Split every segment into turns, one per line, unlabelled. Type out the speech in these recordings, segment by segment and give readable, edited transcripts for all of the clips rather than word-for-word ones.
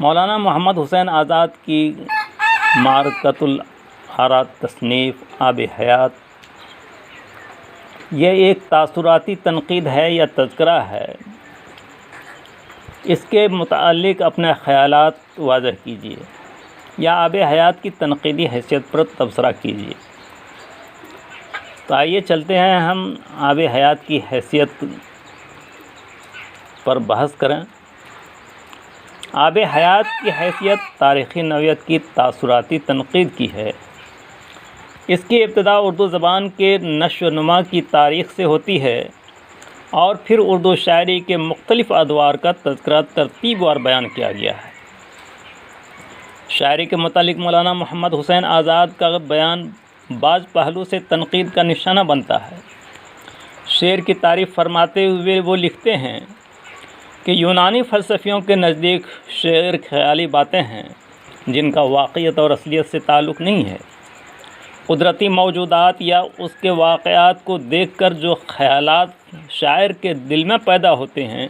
مولانا محمد حسین آزاد کی معرکۃ الآراء تصنیف آب حیات یہ ایک تاثراتی تنقید ہے یا تذکرہ ہے؟ اس کے متعلق اپنے خیالات واضح کیجیے یا آب حیات کی تنقیدی حیثیت پر تبصرہ کیجیے۔ تو آئیے چلتے ہیں ہم آب حیات کی حیثیت پر بحث کریں۔ آب حیات کی حیثیت تاریخی نوعیت کی تاثراتی تنقید کی ہے۔ اس کی ابتدا اردو زبان کے نشو و نما کی تاریخ سے ہوتی ہے اور پھر اردو شاعری کے مختلف ادوار کا تذکرہ ترتیب وار بیان کیا گیا ہے۔ شاعری کے متعلق مولانا محمد حسین آزاد کا بیان بعض پہلو سے تنقید کا نشانہ بنتا ہے۔ شعر کی تعریف فرماتے ہوئے وہ لکھتے ہیں کہ یونانی فلسفیوں کے نزدیک شعر خیالی باتیں ہیں جن کا واقعیت اور اصلیت سے تعلق نہیں ہے۔ قدرتی موجودات یا اس کے واقعات کو دیکھ کر جو خیالات شاعر کے دل میں پیدا ہوتے ہیں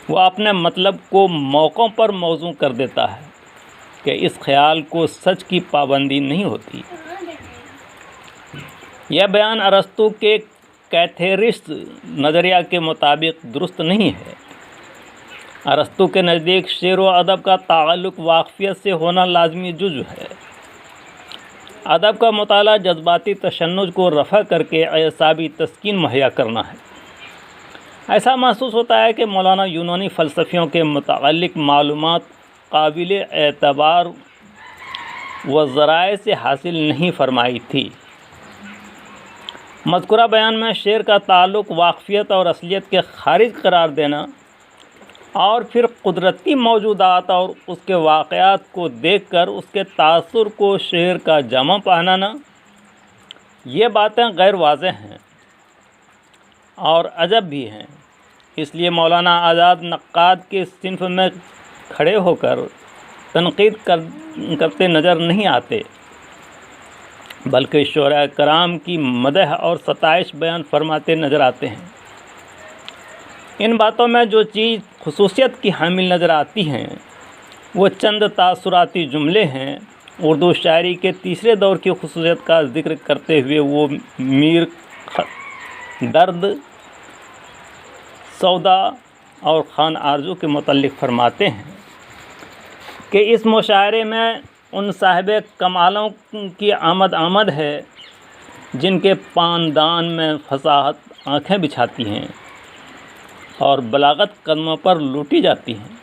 وہ اپنے مطلب کو موقعوں پر موزوں کر دیتا ہے کہ اس خیال کو سچ کی پابندی نہیں ہوتی۔ یہ بیان ارسطو کے کیتھیرسٹ نظریہ کے مطابق درست نہیں ہے۔ ارسطو کے نزدیک شعر و ادب کا تعلق واقفیت سے ہونا لازمی جزو ہے۔ ادب کا مطالعہ جذباتی تشنج کو رفع کر کے اعصابی تسکین مہیا کرنا ہے۔ ایسا محسوس ہوتا ہے کہ مولانا یونانی فلسفیوں کے متعلق معلومات قابل اعتبار و ذرائع سے حاصل نہیں فرمائی تھی۔ مذکورہ بیان میں شعر کا تعلق واقفیت اور اصلیت کے خارج قرار دینا اور پھر قدرتی موجودات اور اس کے واقعات کو دیکھ کر اس کے تاثر کو شعر کا جامہ پہنانا، یہ باتیں غیر واضح ہیں اور عجب بھی ہیں۔ اس لیے مولانا آزاد نقاد کے صنف میں کھڑے ہو کر تنقید کرتے نظر نہیں آتے بلکہ شعراء کرام کی مدح اور ستائش بیان فرماتے نظر آتے ہیں۔ ان باتوں میں جو چیز خصوصیت کی حامل نظر آتی ہیں وہ چند تاثراتی جملے ہیں۔ اردو شاعری کے تیسرے دور کی خصوصیت کا ذکر کرتے ہوئے وہ میر درد، سودا اور خان آرزو کے متعلق فرماتے ہیں کہ اس مشاعرے میں ان صاحب کمالوں کی آمد ہے جن کے پاندان میں فصاحت آنکھیں بچھاتی ہیں اور بلاغت قدموں پر لوٹی جاتی ہیں۔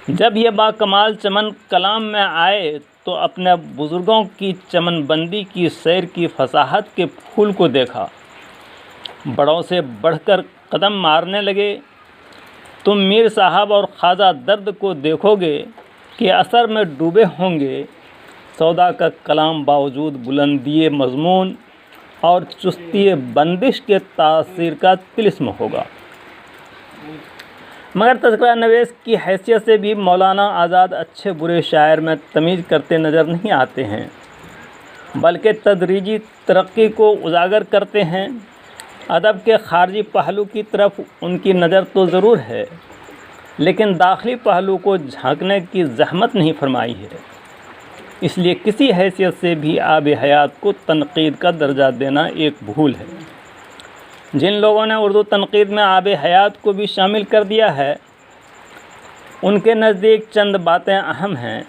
جب یہ باکمال چمن کلام میں آئے تو اپنے بزرگوں کی چمن بندی کی سیر کی فصاحت کے پھول کو دیکھا، بڑوں سے بڑھ کر قدم مارنے لگے۔ تم میر صاحب اور خواجہ درد کو دیکھو گے کہ اثر میں ڈوبے ہوں گے۔ سودا کا کلام باوجود بلندی مضمون اور چستی بندش کے تاثیر کا طلسم ہوگا۔ مگر تذکرہ نویس کی حیثیت سے بھی مولانا آزاد اچھے برے شاعر میں تمیز کرتے نظر نہیں آتے ہیں بلکہ تدریجی ترقی کو اجاگر کرتے ہیں۔ ادب کے خارجی پہلو کی طرف ان کی نظر تو ضرور ہے لیکن داخلی پہلو کو جھانکنے کی زحمت نہیں فرمائی ہے۔ اس لیے کسی حیثیت سے بھی آب حیات کو تنقید کا درجہ دینا ایک بھول ہے۔ جن لوگوں نے اردو تنقید میں آب حیات کو بھی شامل کر دیا ہے ان کے نزدیک چند باتیں اہم ہیں۔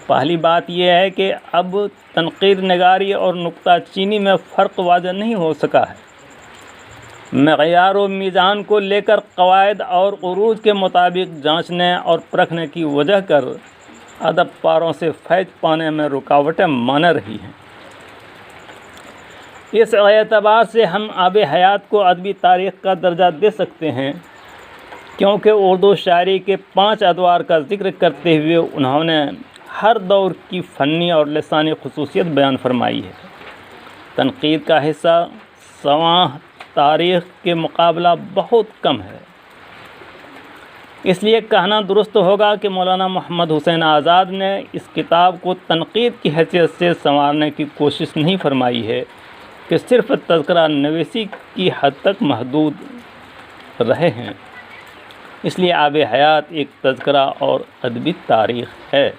پہلی بات یہ ہے کہ اب تنقید نگاری اور نکتہ چینی میں فرق واضح نہیں ہو سکا ہے۔ معیار و میزان کو لے کر قواعد اور عروج کے مطابق جانچنے اور پرکھنے کی وجہ کر ادب پاروں سے فیض پانے میں رکاوٹیں مانے رہی ہیں۔ اس اعتبار سے ہم آب حیات کو ادبی تاریخ کا درجہ دے سکتے ہیں کیونکہ اردو شاعری کے 5 ادوار کا ذکر کرتے ہوئے انہوں نے ہر دور کی فنی اور لسانی خصوصیت بیان فرمائی ہے۔ تنقید کا حصہ سواں تاریخ کے مقابلہ بہت کم ہے۔ اس لیے کہنا درست ہوگا کہ مولانا محمد حسین آزاد نے اس کتاب کو تنقید کی حیثیت سے سنوارنے کی کوشش نہیں فرمائی ہے کہ صرف تذکرہ نویسی کی حد تک محدود رہے ہیں۔ اس لیے آب حیات ایک تذکرہ اور ادبی تاریخ ہے۔